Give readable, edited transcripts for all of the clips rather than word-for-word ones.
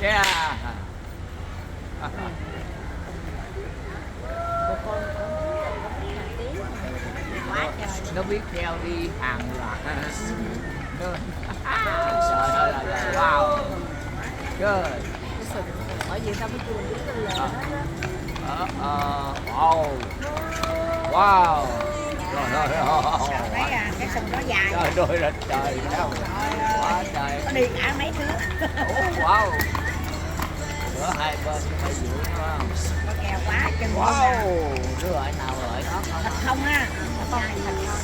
Yeah. Quá trời. Nó biết theo đi hàng loạt. Trời ơi là wow. Good. Bởi vì tao mới kêu mình đứng lên đó. Wow. Wow. Rồi rồi Sao rồi. thấy cái sừng nó dài. Trời đôi là trời đâu. Quá trời. Có đi cả mấy thước. Wow. Giữa hai bên phải giữ đúng không? Có kèo quá chừng. Wow. Đứa loại nào loại đó không? Thật không ha. Con này thật không.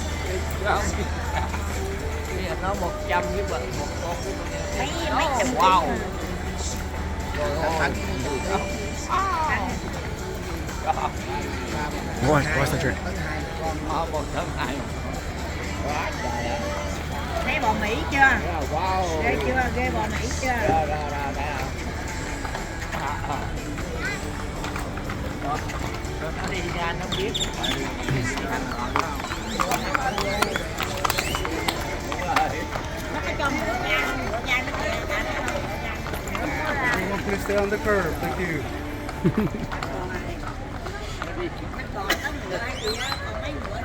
Chứ không. Bây giờ nó 100 với một con Mấy trăm ký. wow. Rồi ôi. What's the trick? Một thân hai. Quá trời ạ. Thấy bò Mỹ chưa? Wow. Ghê chưa? Ghê bò Mỹ chưa? Rồi nó đi ra nó biết. Nó có cho một nha nó kìa. Please stay on the curb. Thank you. Nó còn có ngựa gì á, còn mấy ngựa